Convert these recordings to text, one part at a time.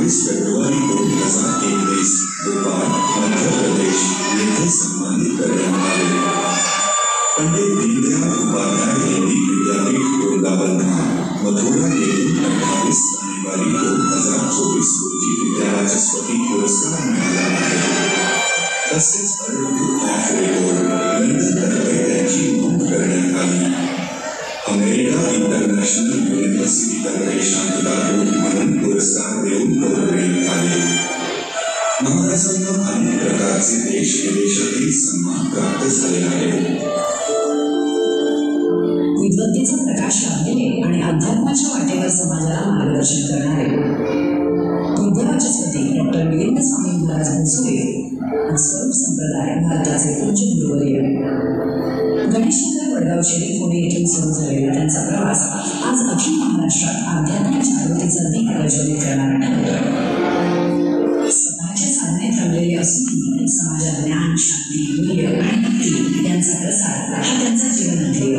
28 February 2021 Bhopal जून 28 जानेवारी 2024 रोजी विद्यावाचस्पती पुरस्कार मिळाला आहे। तसेच वर्ल्ड बुक ऑफ रेकॉर्ड लंडनतर्फे त्यांची नोंद करण्यात आली। अमेरिका इंटरनॅशनल युनिव्हर्सिटीतर्फे शांततादूत म्हणून पुरस्कार देऊन गौरविण्यात आले। महाराजांना अनेक प्रकारचे देश विदेशातील सन्मान प्राप्त झाले आहेत। विद्वत्तेचा प्रकाश लाभलेले आणि अध्यात्माच्या वाटेवर समाजाला मार्गदर्शन करणारे विद्यावाचस्पती डॉक्टर मिलिंद स्वामी महाराज भोसले स्वरूप संप्रदाय भारताचे पूज्य गुरुवर्य। गणेशनगर वडगाव शेरी पुणे येथून सुरू झालेला त्यांचा प्रवास आज अखिल महाराष्ट्रात आध्यात्मिक जागृतीचा दीप प्रज्वलित करणारा ठरतो। स्वतःच्या साधनेत रमलेले असूनही समाजात ज्ञान, शांती, मूल्य आणि भक्ती यांचा प्रसार हा त्यांचा जीवनध्येय।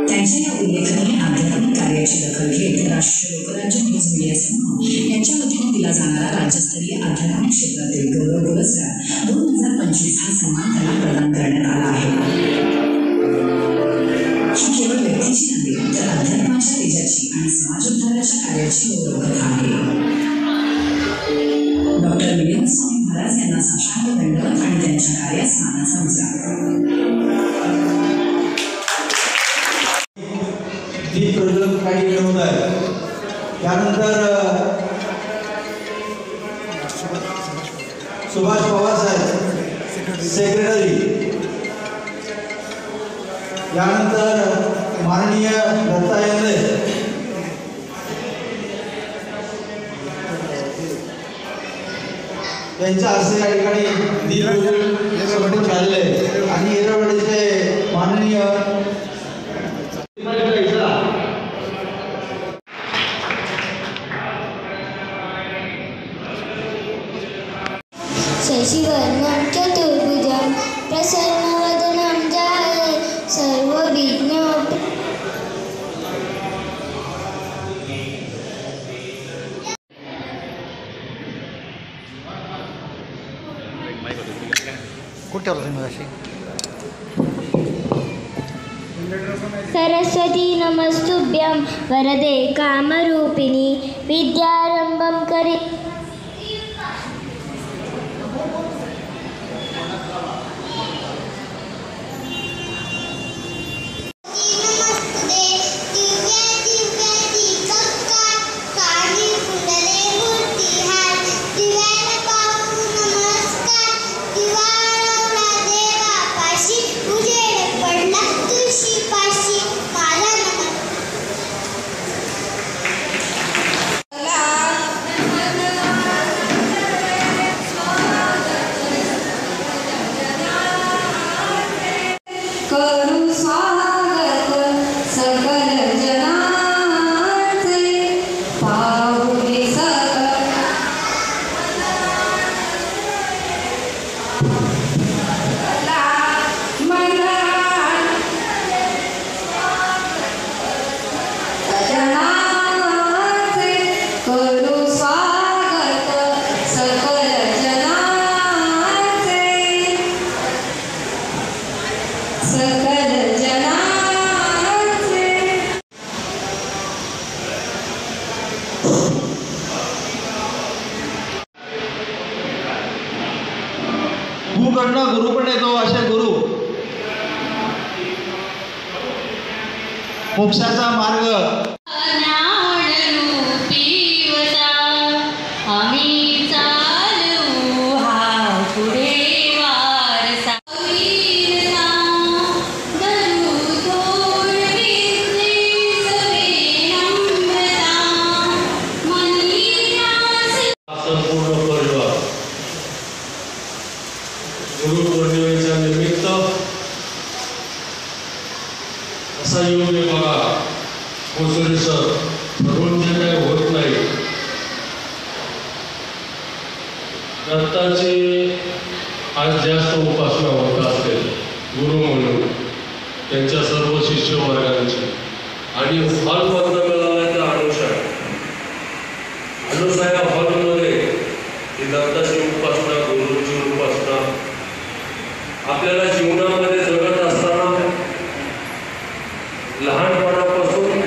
त्यांच्या या उल्लेखनीय आध्यात्मिक कार्याची दखल घेत राष्ट्रीय लोकराज्य न्यूज मीडिया समूह यांच्या वतीने दिला जाणारा राज्यस्तरीय आध्यात्मिक क्षेत्रातील गौरव पुरस्कार 2025 हा सन्मान त्यांना प्रदान करण्यात आला आहे। ही केवळ व्यक्तीची नव्हे तर अध्यात्माच्या तेजाची आणि समाजोद्धाराच्या कार्याची गौरवकथा आहे। डॉक्टर मिलिंद स्वामी महाराज यांना साष्टांग दंडवत आणि त्यांच्या कार्यास मानाचा मुजरा। दीप प्रज्वलन कार्यक्रम होत आहे। त्यानंतर सुभाष पवार साहेब सेक्रेटरी, यानंतर माननीय दत्ता यांदे, त्यांच्या हस्ते या ठिकाणी दीप प्रज्वलन झालेले आणि येरवडेचे माननीय शशिवर्णं चतुर्भुजं प्रसन्नवदनं ध्याये सर्वविघ्न। सरस्वती नमस्तुभ्यं वरदे कामरूपिणी विद्यारंभं करि। गुरुकडनं गुरुकडे येतो असे गुरु मोक्षाचा मार्ग गुरुपौर्णिमेच्या निमित्त असा योग आहे बघा भोसले सर, ठरवून जे काही होत नाही। दत्ताची आज जास्त उपासना होत असेल गुरु म्हणून त्यांच्या सर्व शिष्य वर्गांची, आणि हॉलमधनं मिळाला त्या अनुषा या हॉलमध्ये ही दत्ताची उपासना, गुरुची उपासना आपल्याला जीवनामध्ये जगत असताना लहानपणापासून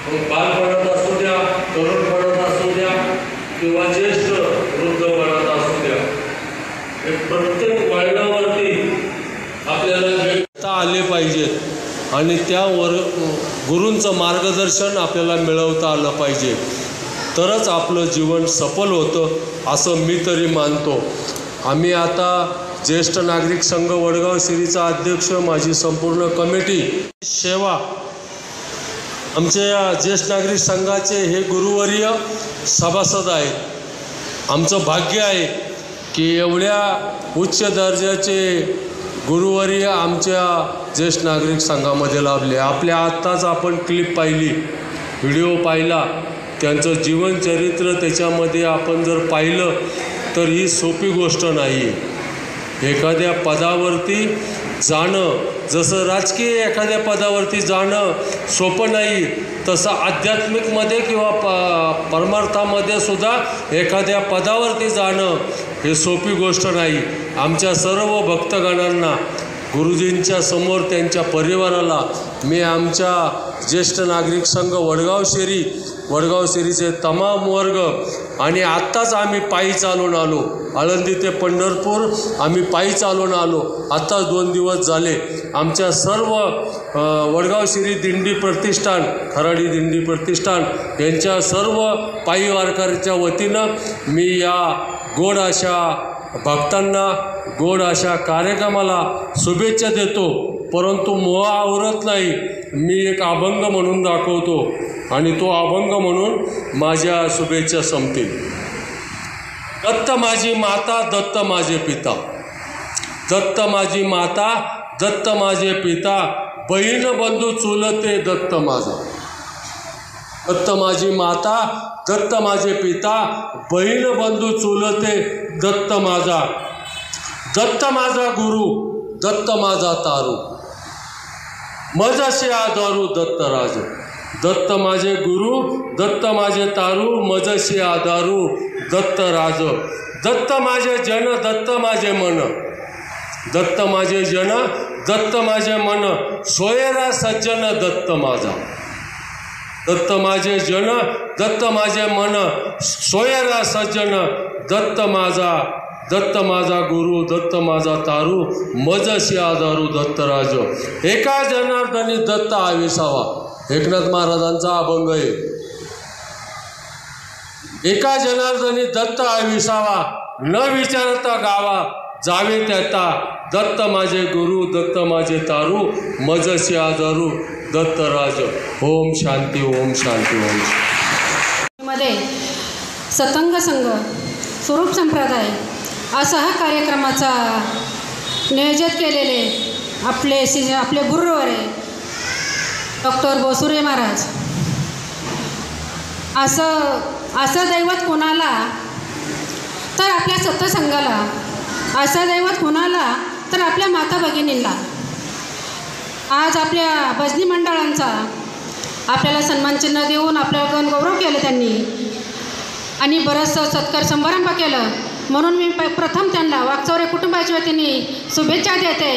मग बालपणात असू द्या, तरुणपणात असू द्या किंवा ज्येष्ठ वृद्धपणात असू द्या, प्रत्येक वळणावरती आपल्याला आले पाहिजेत आणि त्यावर गुरूंचं मार्गदर्शन आपल्याला मिळवता आलं पाहिजे, तरच आपलं जीवन सफल होतं असं मी तरी मानतो. आम्ही आता ज्येष्ठ नागरिक संघ वडगाव सिरीचा अध्यक्ष, माझी संपूर्ण कमिटी, सेवा, आमच्या या ज्येष्ठ नागरिक संघाचे हे गुरुवर्य सभासद आहेत. आमचं भाग्य आहे की एवढ्या उच्च दर्जाचे गुरुवर्य आमच्या ज्येष्ठ नागरिक संघामध्ये लाभले. आपल्या आत्ताच आपण क्लिप पाहिली, व्हिडिओ पाहिला, त्यांचं जीवनचरित्र त्याच्यामध्ये आपण जर पाहिलं तर ही सोपी गोष्ट नाही. एखाद्या पदावरती जाणं, जसं राजकीय एखाद्या पदावरती जाणं सोपं नाही, तसं आध्यात्मिकमध्ये किंवा परमार्थामध्ये सुद्धा एखाद्या पदावरती जाणं हे सोपी गोष्ट नाही. आमच्या सर्व भक्तगणांना, गुरुजींच्या समोर, त्यांच्या परिवाराला मी आमच्या ज्येष्ठ नागरिक संघ वडगाव शेरीचे तमाम वर्ग, आणि आत्ताच आम्ही पायी चालून आलो, आळंदी ते पंढरपूर आम्ही पायी चालून आलो, आत्ताच 2 दिवस झाले. आमच्या सर्व वडगाव शेरी दिंडी प्रतिष्ठान, खराडी दिंडी प्रतिष्ठान यांच्या सर्व पायी वारकऱ्याच्या वतीनं मी या गोड अशा भक्तांना, गोड अशा कार्यक्रमाला शुभेच्छा देतो. परंतु मोह आवरत नाही, मी एक अभंग म्हणून दाखवतो आणि तो अभंग म्हणून माझ्या शुभेच्छा संपतील. दत्त माझी माता, दत्त माझे पिता, दत्त माझी माता, दत्त माझे पिता, बहीण बंधू चुलते दत्त माझा. दत्त माझी माता, दत्त माझे पिता, बहीण बंधू चुलते दत्त माझा. दत्त माझा गुरु, दत्त माझा तारू, मजसे आधारू दत्त राज. दत्त माझे गुरु, दत्त माझे तारू, मजसे आधारू दत्त राज. दत्त माझे जन, दत्त माझे मन, दत्त माझे जन, दत्त माझे मन, सोयरा सज्जन दत्त माझा. दत्त माझे जन, दत्त माझे मन, सोयरा सज्जन दत्त माझा. दत्त माझा गुरु, दत्त माझा तारू, मजसी आधारू दत्तराज. एका जनार्दनी दत्त आविसावा. एकनाथ महाराजांचा अभंग आहे. एका जनार्दनी दत्त आविसावा, न विचारता गावा जावे त्याता. दत्त माझे गुरु, दत्त माझे तारू, मजसी आधारू दत्तराज. ओम शांती, ओम शांती, ओम शांती. मध्ये सतंग संघ, स्वरूप संप्रदाय असा हा कार्यक्रमाचा नियोजित केलेले आपले गुरुवर्य डॉक्टर बोसुरे महाराज. असं दैवत कोणाला तर आपल्या सत्संगाला, असं दैवत कोणाला तर आपल्या माता भगिनींना. आज आपल्या भजनी मंडळांचा आपल्याला सन्मानचिन्ह देऊन आपल्याला गौरव केलं त्यांनी आणि बरंचसं सत्कार समारंभ केलं. म्हणून मी प्रथम त्यांना वाकचौरे कुटुंबाच्या वतीने शुभेच्छा देते.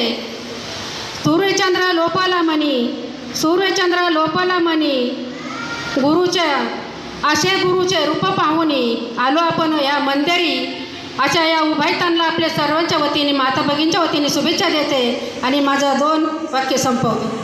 सूर्यचंद्र लोपाला मणी, सूर्यचंद्र लोपाला मणी, गुरुच्या असे गुरुचे रूप पाहुनी आलो आपण या मंदिरी. अशा या उभायतांना आपल्या सर्वांच्या वतीने, माता भगिनींच्या वतीने शुभेच्छा देते आणि माझं 2 वाक्य संपवते.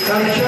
Thank you.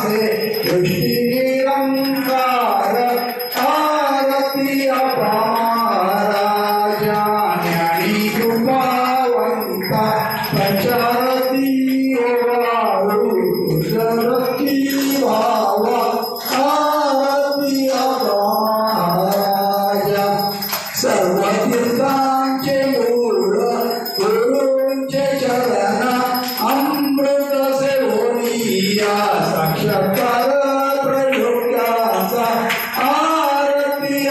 वासे दृष्टी निरंकार आरती अपारा ज्ञानी कृपावंता प्रचारती ओवाळू तुझरती भावा आरती अपारा सर्व तीर्थांचे मूळ गुरूंचे चरण अमृत सेवनिया साक्षात्कार प्रयोगाचा आरती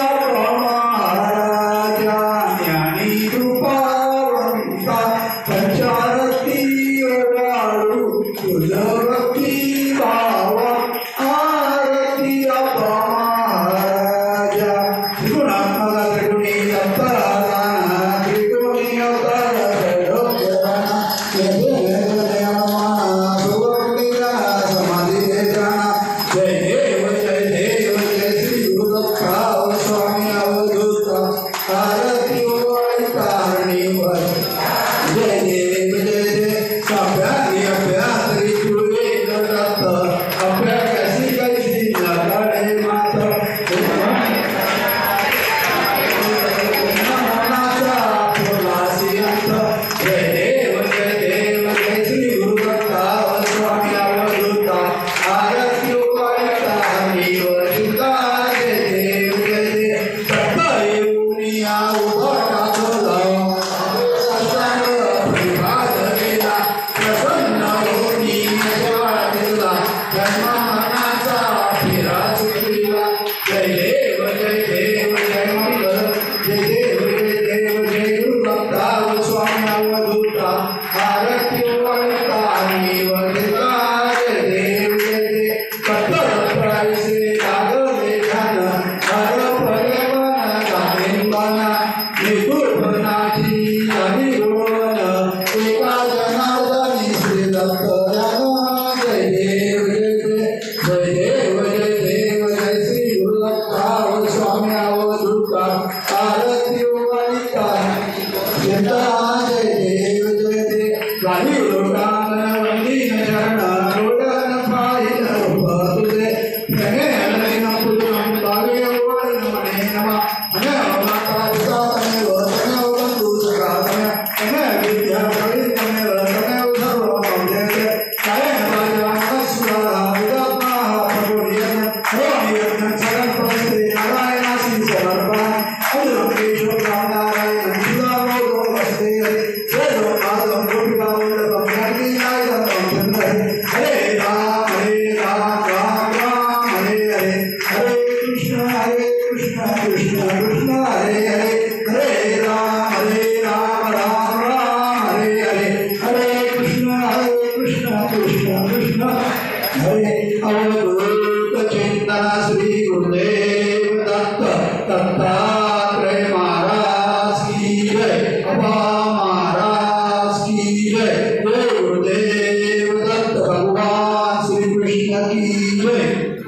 महाराजा ज्ञानी कृपावंता पंचारती वाळू तुझवती भावा आरती महाराजा त्रिगुणात्मका त्रिगुणी अंतराना त्रिगुणी अवतार जय गुरुदेव दत्त भगवान श्री कृष्ण की जय।